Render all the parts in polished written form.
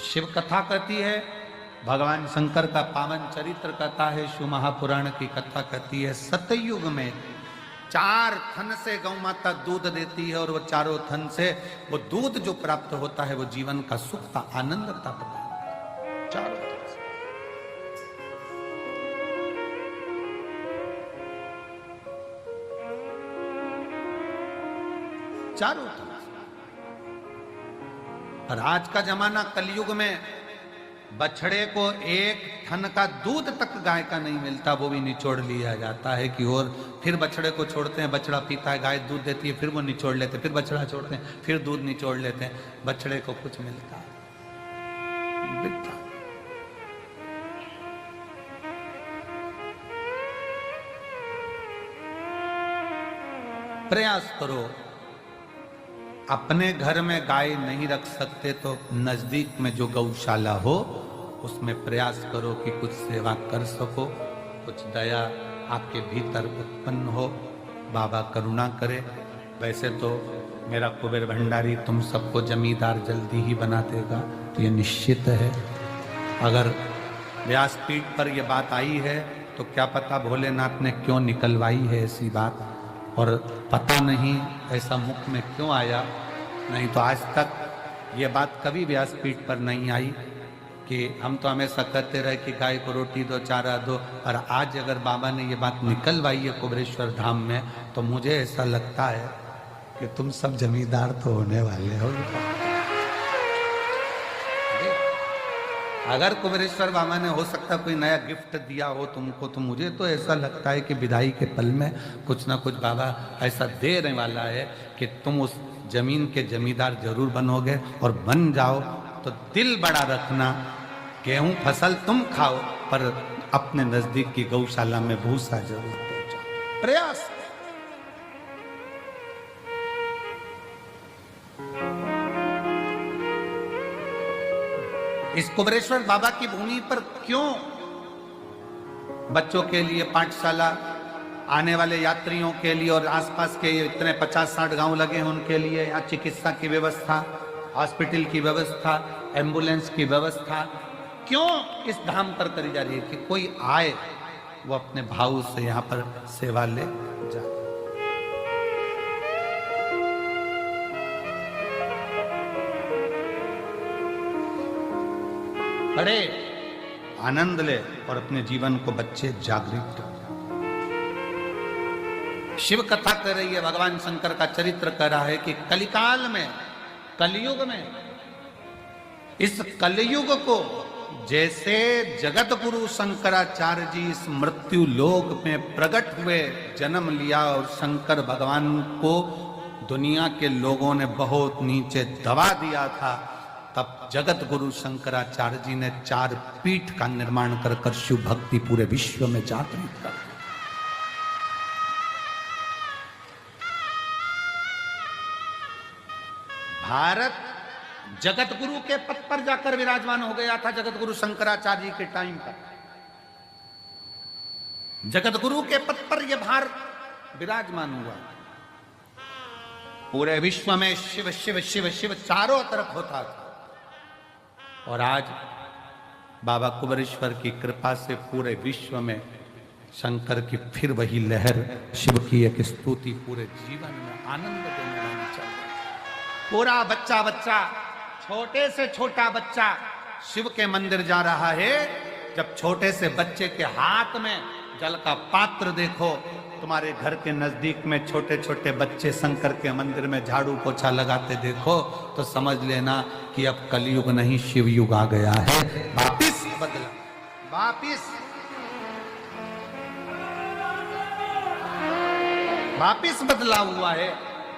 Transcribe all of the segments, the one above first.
शिव कथा कहती है, भगवान शंकर का पावन चरित्र कथा है, शिव महापुराण की कथा कहती है। सतयुग में 4 थन से गौ माता दूध देती है और वो चारों थन से वो दूध जो प्राप्त होता है वो जीवन का सुख का आनंद का प्रदान चारों थन से। चारों थन से। और आज का जमाना कलयुग में बछड़े को एक थन का दूध तक गाय का नहीं मिलता, वो भी निचोड़ लिया जाता है कि और फिर बछड़े को छोड़ते हैं, बछड़ा पीता है, गाय दूध देती है, फिर वो निचोड़ लेते हैं, फिर बछड़ा छोड़ते हैं, फिर दूध निचोड़ लेते हैं, बछड़े को कुछ मिलता है। प्रयास करो, अपने घर में गाय नहीं रख सकते तो नजदीक में जो गौशाला हो उसमें प्रयास करो कि कुछ सेवा कर सको, कुछ दया आपके भीतर उत्पन्न हो, बाबा करुणा करे। वैसे तो मेरा कुबेर भंडारी तुम सबको जमींदार जल्दी ही बना देगा, तो ये निश्चित है। अगर व्यासपीठ पर यह बात आई है तो क्या पता भोलेनाथ ने क्यों निकलवाई है ऐसी बात, और पता नहीं ऐसा मुख में क्यों आया, नहीं तो आज तक ये बात कभी व्यासपीठ पर नहीं आई कि हम तो हमेशा कहते रहे कि गाय को रोटी दो, चारा दो, और आज अगर बाबा ने ये बात निकलवाई है कुबेरेश्वर धाम में, तो मुझे ऐसा लगता है कि तुम सब जमींदार तो होने वाले हो। अगर कुबेरेश्वर बाबा ने हो सकता कोई नया गिफ्ट दिया हो तुमको, तो मुझे तो ऐसा लगता है कि विदाई के पल में कुछ ना कुछ बाबा ऐसा देने वाला है कि तुम उस जमीन के जमींदार जरूर बनोगे, और बन जाओ तो दिल बड़ा रखना, गेहूं फसल तुम खाओ पर अपने नजदीक की गौशाला में भूसा जरूर पहुंचाओ। प्रयास। इस कुबेरेश्वर बाबा की भूमि पर क्यों बच्चों के लिए पाठशाला, आने वाले यात्रियों के लिए और आसपास के इतने 50-60 गांव लगे हैं उनके लिए यहाँ चिकित्सा की व्यवस्था, हॉस्पिटल की व्यवस्था, एम्बुलेंस की व्यवस्था क्यों इस धाम पर करी जा रही है कि कोई आए वो अपने भाव से यहाँ पर सेवा ले जाए। पढ़े, आनंद ले और अपने जीवन को बच्चे जागृत कर। शिव कथा कर रही है, भगवान शंकर का चरित्र कर रहा है कि कलिकाल में, कलयुग में, इस कलयुग को जैसे जगत गुरु शंकराचार्य जी इस मृत्यु लोक में प्रकट हुए, जन्म लिया और शंकर भगवान को दुनिया के लोगों ने बहुत नीचे दबा दिया था, तब जगत गुरु शंकराचार्य जी ने 4 पीठ का निर्माण कर कर शिव भक्ति पूरे विश्व में जागृत कर। भारत जगत गुरु के पद पर जाकर विराजमान हो गया था जगत गुरु शंकराचार्य जी के टाइम पर। जगत गुरु के पद पर यह भारत विराजमान हुआ। पूरे विश्व में शिव शिव शिव शिव चारों तरफ होता था, और आज बाबा कुबेरेश्वर की कृपा से पूरे विश्व में शंकर की फिर वही लहर, शिव की एक स्तुति पूरे जीवन में आनंद देने वाली चल रही। पूरा बच्चा बच्चा, छोटे से छोटा बच्चा शिव के मंदिर जा रहा है। जब छोटे से बच्चे के हाथ में जल का पात्र देखो, तुम्हारे घर के नजदीक में छोटे छोटे बच्चे शंकर के मंदिर में झाड़ू पोछा लगाते देखो, तो समझ लेना कि अब कलयुग नहीं शिव युग आ गया है। वापिस बदला, वापिस बदला हुआ है।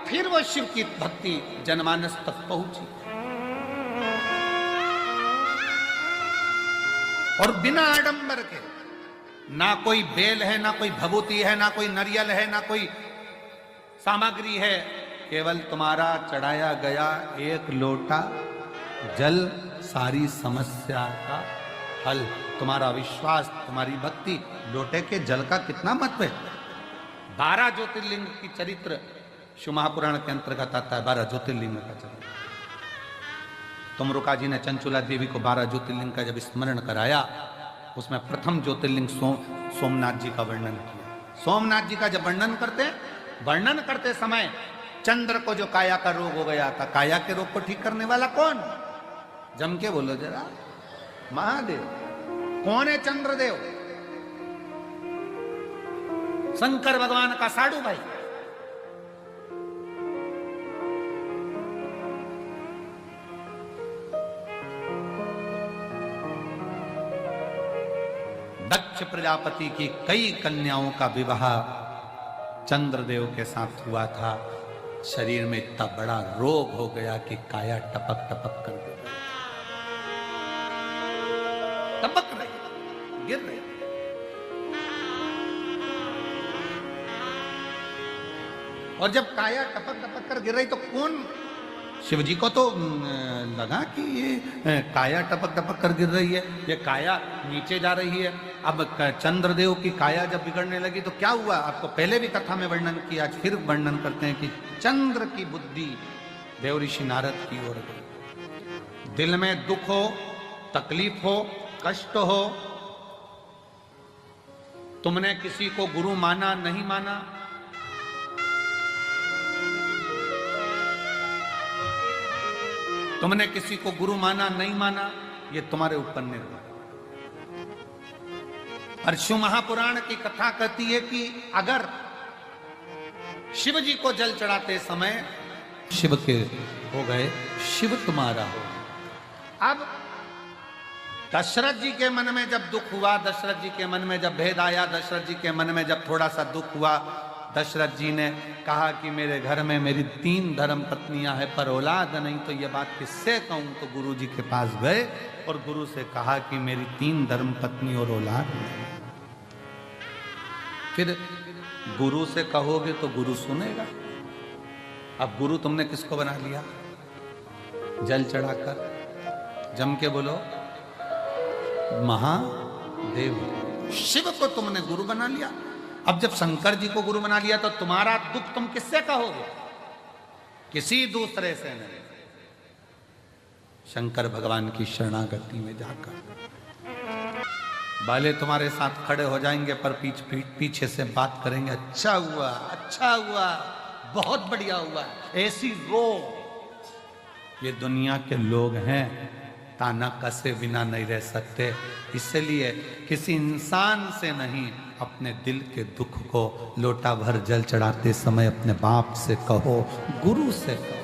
फिर वो शिव की भक्ति जनमानस तक पहुंची, और बिना आडंबर के, ना कोई बेल है, ना कोई भभूति है, ना कोई नारियल है, ना कोई सामग्री है, केवल तुम्हारा चढ़ाया गया एक लोटा जल सारी समस्या का हल। तुम्हारा विश्वास, तुम्हारी भक्ति, लोटे के जल का कितना महत्व है। 12 ज्योतिर्लिंग की चरित्र शिव महापुराण के अंतर्गत आता है। 12 ज्योतिर्लिंग का चरित्र तुमरुका जी ने चंचुला देवी को 12 ज्योतिर्लिंग का जब स्मरण कराया, उसमें प्रथम ज्योतिर्लिंग सोमनाथ जी का वर्णन किया। सोमनाथ जी का जब वर्णन करते समय चंद्र को जो काया का रोग हो गया था, काया के रोग को ठीक करने वाला कौन? जम के बोलो जरा, महादेव। कौन है चंद्रदेव? शंकर भगवान का साडू भाई। दक्ष प्रजापति की कई कन्याओं का विवाह चंद्रदेव के साथ हुआ था। शरीर में इतना बड़ा रोग हो गया कि काया टपक टपक कर गिर रही, टपक रही, गिर रही। और जब काया टपक टपक कर गिर रही तो कौन? शिव जी को तो लगा कि ये काया टपक टपक कर गिर रही है, ये काया नीचे जा रही है। अब चंद्रदेव की काया जब बिगड़ने लगी तो क्या हुआ? आपको पहले भी कथा में वर्णन किया, आज फिर वर्णन करते हैं कि चंद्र की बुद्धि देव ऋषि नारद की ओर गई। दिल में दुख हो, तकलीफ हो, कष्ट हो, तुमने किसी को गुरु माना नहीं माना, तुमने किसी को गुरु माना नहीं माना, ये तुम्हारे ऊपर निर्भर। और शिव महापुराण की कथा कहती है कि अगर शिव जी को जल चढ़ाते समय शिव के हो गए, शिव तुम्हारा हो। अब दशरथ जी के मन में जब दुख हुआ, दशरथ जी के मन में जब भेद आया, दशरथ जी के मन में जब थोड़ा सा दुख हुआ, दशरथ जी ने कहा कि मेरे घर में मेरी 3 धर्म पत्नियां हैं पर औलाद नहीं, तो ये बात किससे कहूं? तो गुरु जी के पास गए और गुरु से कहा कि मेरी 3 धर्म पत्नी और औलाद नहीं। फिर गुरु से कहोगे तो गुरु सुनेगा। अब गुरु तुमने किसको बना लिया? जल चढ़ाकर, जम के बोलो महादेव। शिव को तुमने गुरु बना लिया। अब जब शंकर जी को गुरु बना लिया तो तुम्हारा दुख तुम किससे कहोगे? किसी दूसरे से नहीं, शंकर भगवान की शरणागति में जाकर। बाले तुम्हारे साथ खड़े हो जाएंगे पर पीछे से बात करेंगे, अच्छा हुआ, अच्छा हुआ, बहुत बढ़िया हुआ, ऐसी रो। ये दुनिया के लोग हैं, ताना कसे बिना नहीं रह सकते। इसलिए किसी इंसान से नहीं, अपने दिल के दुख को लोटा भर जल चढ़ाते समय अपने बाप से कहो, गुरु से कहो।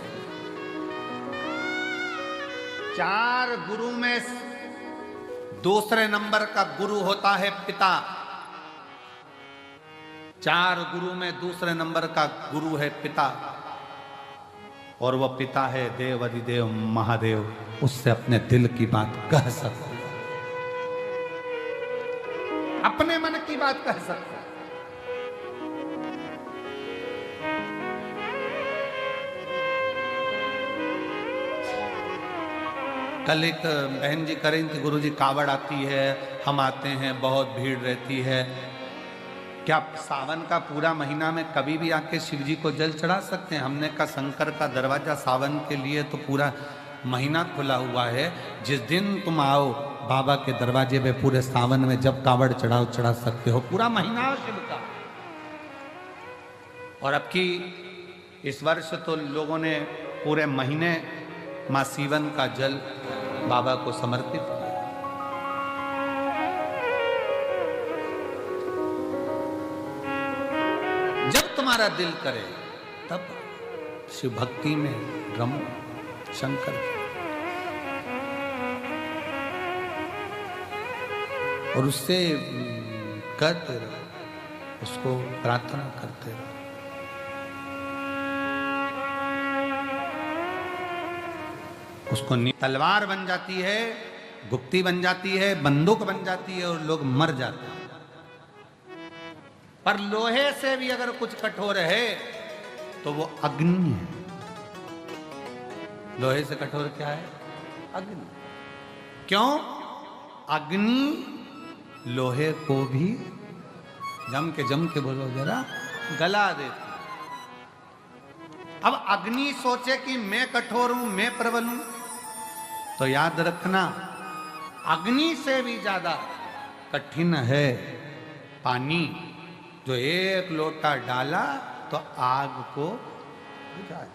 4 गुरु में दूसरे नंबर का गुरु होता है पिता। 4 गुरु में दूसरे नंबर का गुरु है पिता, और वह पिता है देव अधिदेव महादेव। उससे अपने दिल की बात कह सकते, अपने मन की बात कह सकते। कल एक बहन जी करें कि गुरु जी कावड़ आती है, हम आते हैं, बहुत भीड़ रहती है, क्या सावन का पूरा महीना में कभी भी आके शिव जी को जल चढ़ा सकते हैं? हमने कहा शंकर का दरवाजा सावन के लिए तो पूरा महीना खुला हुआ है। जिस दिन तुम आओ बाबा के दरवाजे पे, पूरे सावन में जब कावड़ चढ़ाओ चढ़ा सकते हो, पूरा महीना शिव का। और अब की इस वर्ष तो लोगों ने पूरे महीने मां सीवन का जल बाबा को समर्पित किया। जब तुम्हारा दिल करे तब शिव भक्ति में रमो, शंकर की, और उससे करते रहो, उसको प्रार्थना करते रहो। उसको तलवार बन जाती है, गुप्ती बन जाती है, बंदूक बन जाती है और लोग मर जाते हैं। पर लोहे से भी अगर कुछ कठोर है तो वो अग्नि है। लोहे से कठोर क्या है? अग्नि। क्यों? अग्नि लोहे को भी जम के बोलो जरा, गला देती। अब अग्नि सोचे कि मैं कठोर हूं, मैं प्रबल हूं, तो याद रखना, अग्नि से भी ज्यादा कठिन है पानी। जो एक लोटा डाला तो आग को बुझा दिया।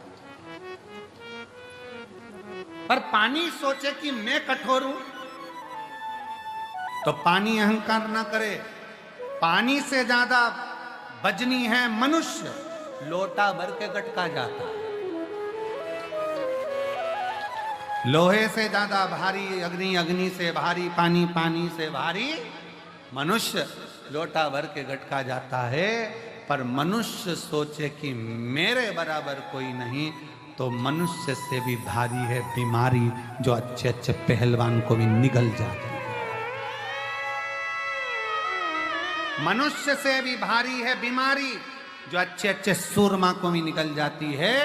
पर पानी सोचे कि मैं कठोर हूं, तो पानी अहंकार ना करे। पानी से ज्यादा वजनी है मनुष्य, लोटा भर के गटका जाता है। लोहे से ज्यादा भारी अग्नि, अग्नि से भारी पानी, पानी से भारी मनुष्य, लोटा भर के गटका जाता है। पर मनुष्य सोचे कि मेरे बराबर कोई नहीं, तो मनुष्य से भी भारी है बीमारी, जो अच्छे अच्छे पहलवान को भी निगल जाती है। मनुष्य से भी भारी है बीमारी, जो अच्छे अच्छे सूरमा को भी निकल जाती है।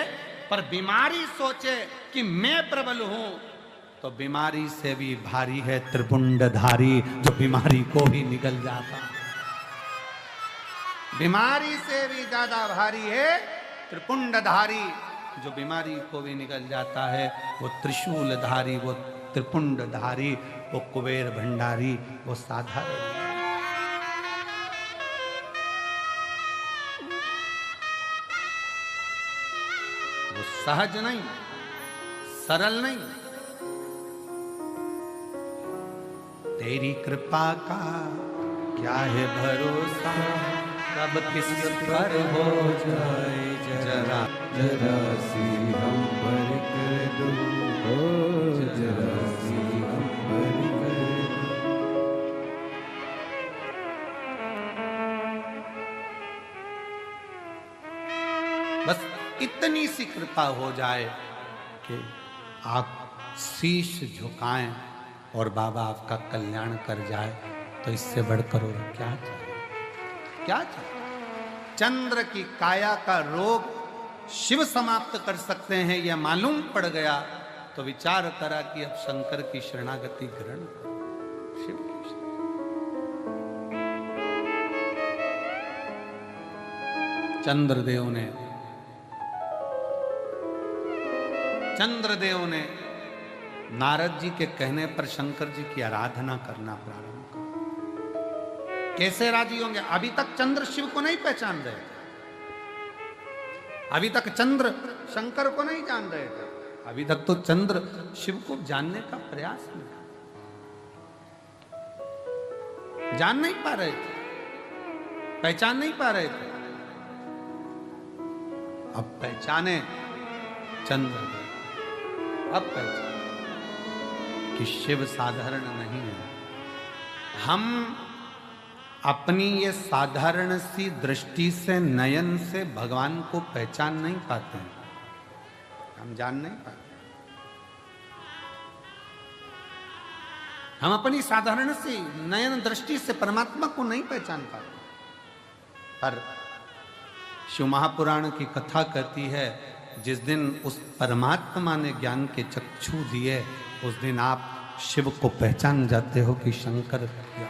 पर बीमारी सोचे कि मैं प्रबल हूं, तो बीमारी से भी भारी है त्रिपुंडधारी, जो बीमारी को भी निगल जाता है। बीमारी से भी ज्यादा भारी है त्रिपुंडधारी, जो बीमारी को भी निगल जाता है। वो त्रिशूलधारी, वो त्रिपुंडधारी, वो कुबेर भंडारी, वो साधारण। वो सहज नहीं, सरल नहीं। तेरी कृपा का क्या है भरोसा, कब किस पर हो जाए जरा जरा सी हम पर कर दो, जरा सी हम पर कर दो। बस इतनी सी कृपा हो जाए कि आप शीश झुकाएं और बाबा आपका कल्याण कर जाए, तो इससे बढ़कर और क्या चाहिए? क्या चाहिए? चंद्र की काया का रोग शिव समाप्त कर सकते हैं, यह मालूम पड़ गया तो विचार करा कि अब शंकर की शरणागति ग्रहण करो। शिव की चंद्रदेव ने नारद जी के कहने पर शंकर जी की आराधना करना प्रारंभ कर। कैसे राजी होंगे? अभी तक चंद्र शिव को नहीं पहचान रहे थे, अभी तक चंद्र शंकर को नहीं जान रहे थे, अभी तक तो चंद्र शिव को जानने का प्रयास नहीं, जान नहीं पा रहे थे, पहचान नहीं पा रहे थे। अब पहचाने चंद्र, अब पहचाने कि शिव साधारण नहीं है। हम अपनी ये साधारण सी दृष्टि से, नयन से भगवान को पहचान नहीं पाते हैं, हम जान नहीं पाते। हम अपनी साधारण सी नयन दृष्टि से परमात्मा को नहीं पहचान पाते। पर शिव महापुराण की कथा कहती है, जिस दिन उस परमात्मा ने ज्ञान के चक्षु दिए, उस दिन आप शिव को पहचान जाते हो कि शंकर क्या